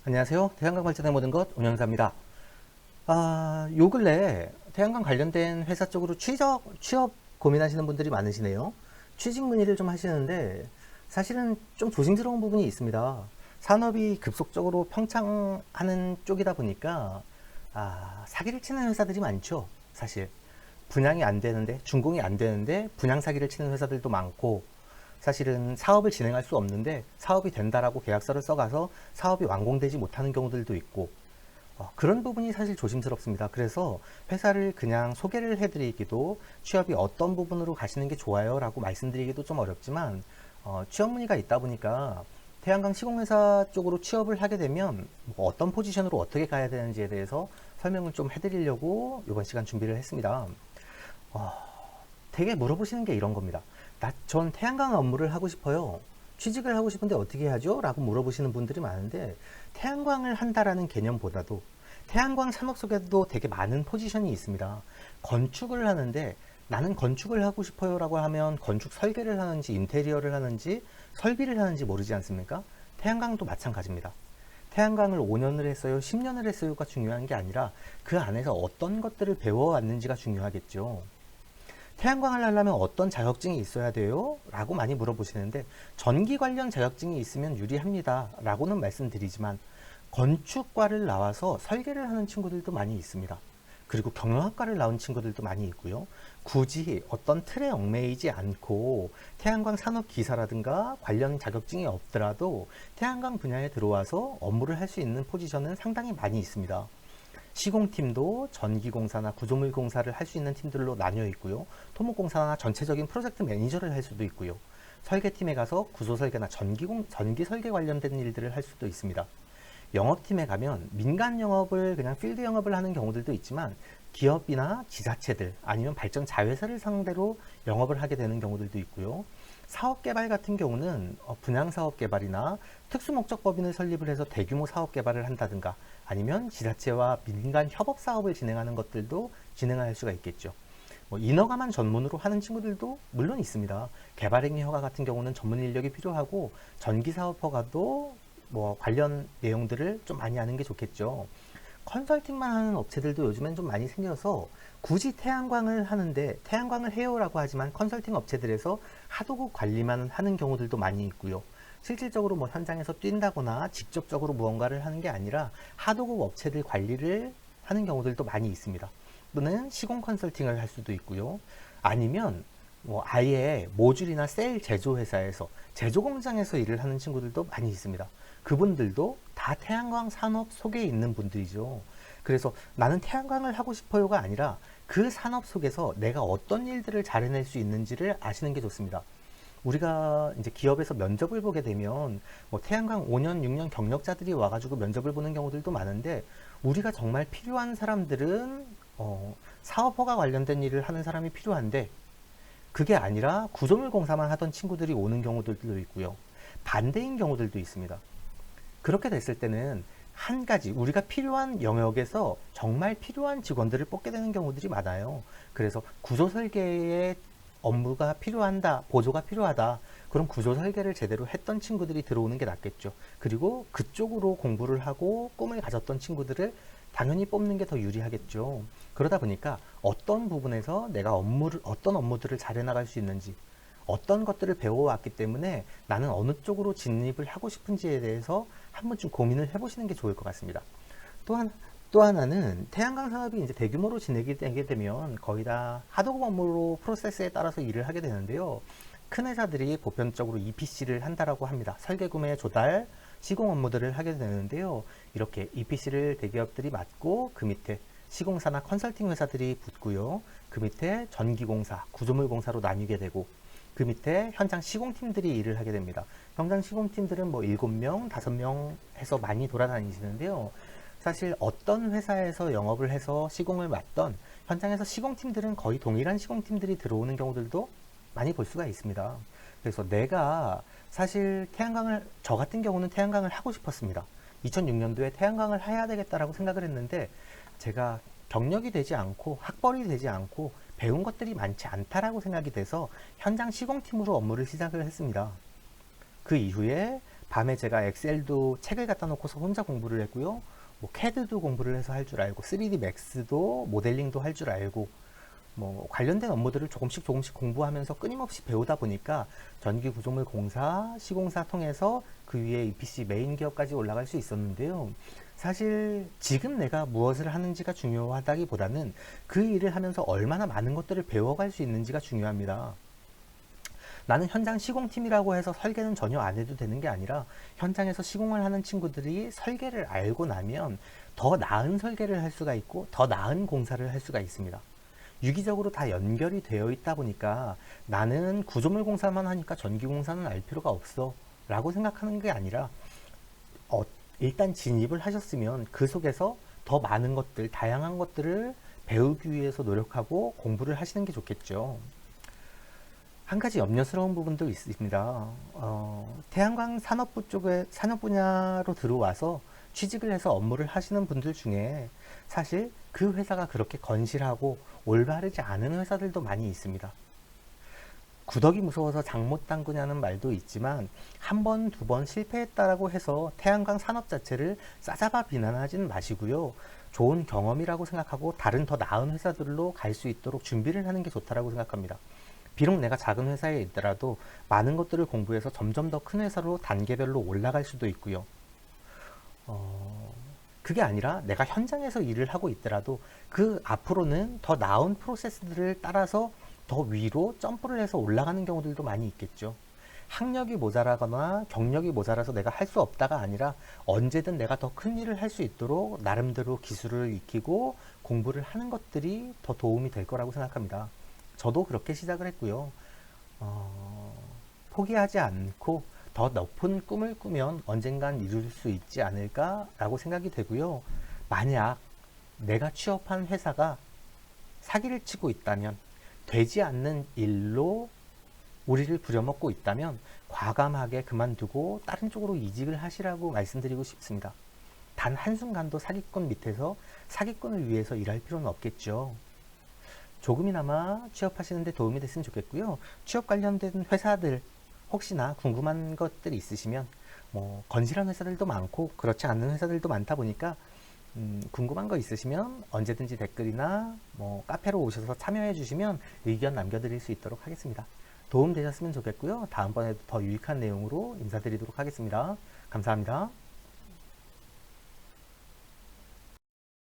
안녕하세요. 태양광 발전의 모든 것 운영사입니다. 요 근래 태양광 관련된 회사 쪽으로 취업 고민하시는 분들이 많으시네요. 취직 문의를 좀 하시는데 사실은 좀 조심스러운 부분이 있습니다. 산업이 급속적으로 평창하는 쪽이다 보니까 사기를 치는 회사들이 많죠. 사실 분양이 안 되는데 준공이 안 되는데 분양 사기를 치는 회사들도 많고 사실은 사업을 진행할 수 없는데 사업이 된다라고 계약서를 써가서 사업이 완공되지 못하는 경우들도 있고 그런 부분이 사실 조심스럽습니다. 그래서 회사를 그냥 소개를 해드리기도 취업이 어떤 부분으로 가시는 게 좋아요 라고 말씀드리기도 좀 어렵지만 취업 문의가 있다 보니까 태양광 시공회사 쪽으로 취업을 하게 되면 뭐 어떤 포지션으로 어떻게 가야 되는지에 대해서 설명을 좀 해드리려고 이번 시간 준비를 했습니다. 되게 물어보시는 게 이런 겁니다. 전 태양광 업무를 하고 싶어요. 취직을 하고 싶은데 어떻게 하죠? 라고 물어보시는 분들이 많은데 태양광을 한다라는 개념보다도 태양광 산업 속에도 되게 많은 포지션이 있습니다. 건축을 하는데 나는 건축을 하고 싶어요 라고 하면 건축 설계를 하는지 인테리어를 하는지 설비를 하는지 모르지 않습니까? 태양광도 마찬가지입니다. 태양광을 5년을 했어요, 10년을 했어요가 중요한 게 아니라 그 안에서 어떤 것들을 배워왔는지가 중요하겠죠. 태양광을 하려면 어떤 자격증이 있어야 돼요? 라고 많이 물어보시는데 전기 관련 자격증이 있으면 유리합니다 라고는 말씀드리지만 건축과를 나와서 설계를 하는 친구들도 많이 있습니다. 그리고 경영학과를 나온 친구들도 많이 있고요. 굳이 어떤 틀에 얽매이지 않고 태양광 산업기사라든가 관련 자격증이 없더라도 태양광 분야에 들어와서 업무를 할 수 있는 포지션은 상당히 많이 있습니다. 시공팀도 전기공사나 구조물 공사를 할 수 있는 팀들로 나뉘어 있고요. 토목공사나 전체적인 프로젝트 매니저를 할 수도 있고요. 설계팀에 가서 구조 설계나 전기 설계 관련된 일들을 할 수도 있습니다. 영업팀에 가면 민간 영업을 그냥 필드 영업을 하는 경우들도 있지만 기업이나 지자체들 아니면 발전 자회사를 상대로 영업을 하게 되는 경우들도 있고요. 사업개발 같은 경우는 분양사업개발이나 특수목적법인을 설립을 해서 대규모 사업개발을 한다든가 아니면 지자체와 민간 협업사업을 진행하는 것들도 진행할 수가 있겠죠. 인허가만 전문으로 하는 친구들도 물론 있습니다. 개발행위 허가 같은 경우는 전문 인력이 필요하고 전기사업 허가도 관련 내용들을 좀 많이 아는 게 좋겠죠. 컨설팅만 하는 업체들도 요즘엔 좀 많이 생겨서 굳이 태양광을 하는데 태양광을 해요라고 하지만 컨설팅 업체들에서 하도급 관리만 하는 경우들도 많이 있고요. 실질적으로 현장에서 뛴다거나 직접적으로 무언가를 하는 게 아니라 하도급 업체들 관리를 하는 경우들도 많이 있습니다. 또는 시공 컨설팅을 할 수도 있고요. 아니면 아예 모듈이나 셀 제조회사에서 제조 공장에서 일을 하는 친구들도 많이 있습니다. 그분들도 다 태양광 산업 속에 있는 분들이죠. 그래서 나는 태양광을 하고 싶어요가 아니라 그 산업 속에서 내가 어떤 일들을 잘 해낼 수 있는지를 아시는 게 좋습니다. 우리가 이제 기업에서 면접을 보게 되면 태양광 5년, 6년 경력자들이 와가지고 면접을 보는 경우들도 많은데 우리가 정말 필요한 사람들은 사업허가 관련된 일을 하는 사람이 필요한데 그게 아니라 구조물 공사만 하던 친구들이 오는 경우들도 있고요. 반대인 경우들도 있습니다. 그렇게 됐을 때는 한 가지 우리가 필요한 영역에서 정말 필요한 직원들을 뽑게 되는 경우들이 많아요. 그래서 구조 설계의 업무가 필요한다, 보조가 필요하다. 그럼 구조 설계를 제대로 했던 친구들이 들어오는 게 낫겠죠. 그리고 그쪽으로 공부를 하고 꿈을 가졌던 친구들을 당연히 뽑는 게 더 유리하겠죠. 그러다 보니까 어떤 부분에서 내가 어떤 업무들을 잘 해나갈 수 있는지, 어떤 것들을 배워왔기 때문에 나는 어느 쪽으로 진입을 하고 싶은지에 대해서 한 번쯤 고민을 해보시는 게 좋을 것 같습니다. 또 하나는 태양광 산업이 이제 대규모로 진행이 되게 되면 거의 다 하도급 업무로 프로세스에 따라서 일을 하게 되는데요. 큰 회사들이 보편적으로 EPC를 한다라고 합니다. 설계, 구매, 조달, 시공 업무들을 하게 되는데요. 이렇게 EPC를 대기업들이 맡고 그 밑에 시공사나 컨설팅 회사들이 붙고요. 그 밑에 전기공사, 구조물 공사로 나뉘게 되고 그 밑에 현장 시공팀들이 일을 하게 됩니다. 현장 시공팀들은 7명, 5명 해서 많이 돌아다니시는데요. 사실 어떤 회사에서 영업을 해서 시공을 맡던 현장에서 시공팀들은 거의 동일한 시공팀들이 들어오는 경우들도 많이 볼 수가 있습니다. 그래서 내가 사실 저 같은 경우는 태양광을 하고 싶었습니다. 2006년도에 태양광을 해야 되겠다라고 생각을 했는데 제가 경력이 되지 않고 학벌이 되지 않고 배운 것들이 많지 않다라고 생각이 돼서 현장 시공팀으로 업무를 시작을 했습니다. 그 이후에 밤에 제가 엑셀도 책을 갖다 놓고서 혼자 공부를 했고요. 뭐 CAD도 공부를 해서 할 줄 알고 3D 맥스도 모델링도 할 줄 알고 뭐 관련된 업무들을 조금씩 공부하면서 끊임없이 배우다 보니까 전기 구조물 공사, 시공사 통해서 그 위에 EPC 메인 기업까지 올라갈 수 있었는데요. 사실 지금 내가 무엇을 하는지가 중요하다기보다는 그 일을 하면서 얼마나 많은 것들을 배워갈 수 있는지가 중요합니다. 나는 현장 시공팀이라고 해서 설계는 전혀 안 해도 되는 게 아니라 현장에서 시공을 하는 친구들이 설계를 알고 나면 더 나은 설계를 할 수가 있고 더 나은 공사를 할 수가 있습니다. 유기적으로 다 연결이 되어 있다 보니까 나는 구조물 공사만 하니까 전기 공사는 알 필요가 없어 라고 생각하는 게 아니라 일단 진입을 하셨으면 그 속에서 더 많은 것들, 다양한 것들을 배우기 위해서 노력하고 공부를 하시는 게 좋겠죠. 한 가지 염려스러운 부분도 있습니다. 태양광 산업부 쪽에 산업 분야로 들어와서 취직을 해서 업무를 하시는 분들 중에 사실 그 회사가 그렇게 건실하고 올바르지 않은 회사들도 많이 있습니다. 구덕이 무서워서 장 못 담그냐는 말도 있지만 한 번, 두 번 실패했다라고 해서 태양광 산업 자체를 싸잡아 비난하지는 마시고요. 좋은 경험이라고 생각하고 다른 더 나은 회사들로 갈 수 있도록 준비를 하는 게 좋다라고 생각합니다. 비록 내가 작은 회사에 있더라도 많은 것들을 공부해서 점점 더 큰 회사로 단계별로 올라갈 수도 있고요. 그게 아니라 내가 현장에서 일을 하고 있더라도 그 앞으로는 더 나은 프로세스들을 따라서 더 위로 점프를 해서 올라가는 경우들도 많이 있겠죠. 학력이 모자라거나 경력이 모자라서 내가 할 수 없다가 아니라 언제든 내가 더 큰 일을 할 수 있도록 나름대로 기술을 익히고 공부를 하는 것들이 더 도움이 될 거라고 생각합니다. 저도 그렇게 시작을 했고요. 포기하지 않고 더 높은 꿈을 꾸면 언젠간 이룰 수 있지 않을까라고 생각이 되고요. 만약 내가 취업한 회사가 사기를 치고 있다면, 되지 않는 일로 우리를 부려먹고 있다면 과감하게 그만두고 다른 쪽으로 이직을 하시라고 말씀드리고 싶습니다. 단 한순간도 사기꾼 밑에서 사기꾼을 위해서 일할 필요는 없겠죠. 조금이나마 취업하시는데 도움이 됐으면 좋겠고요. 취업 관련된 회사들 혹시나 궁금한 것들이 있으시면 뭐 건실한 회사들도 많고 그렇지 않은 회사들도 많다 보니까 궁금한 거 있으시면 언제든지 댓글이나 뭐 카페로 오셔서 참여해 주시면 의견 남겨드릴 수 있도록 하겠습니다. 도움 되셨으면 좋겠고요. 다음번에도 더 유익한 내용으로 인사드리도록 하겠습니다. 감사합니다.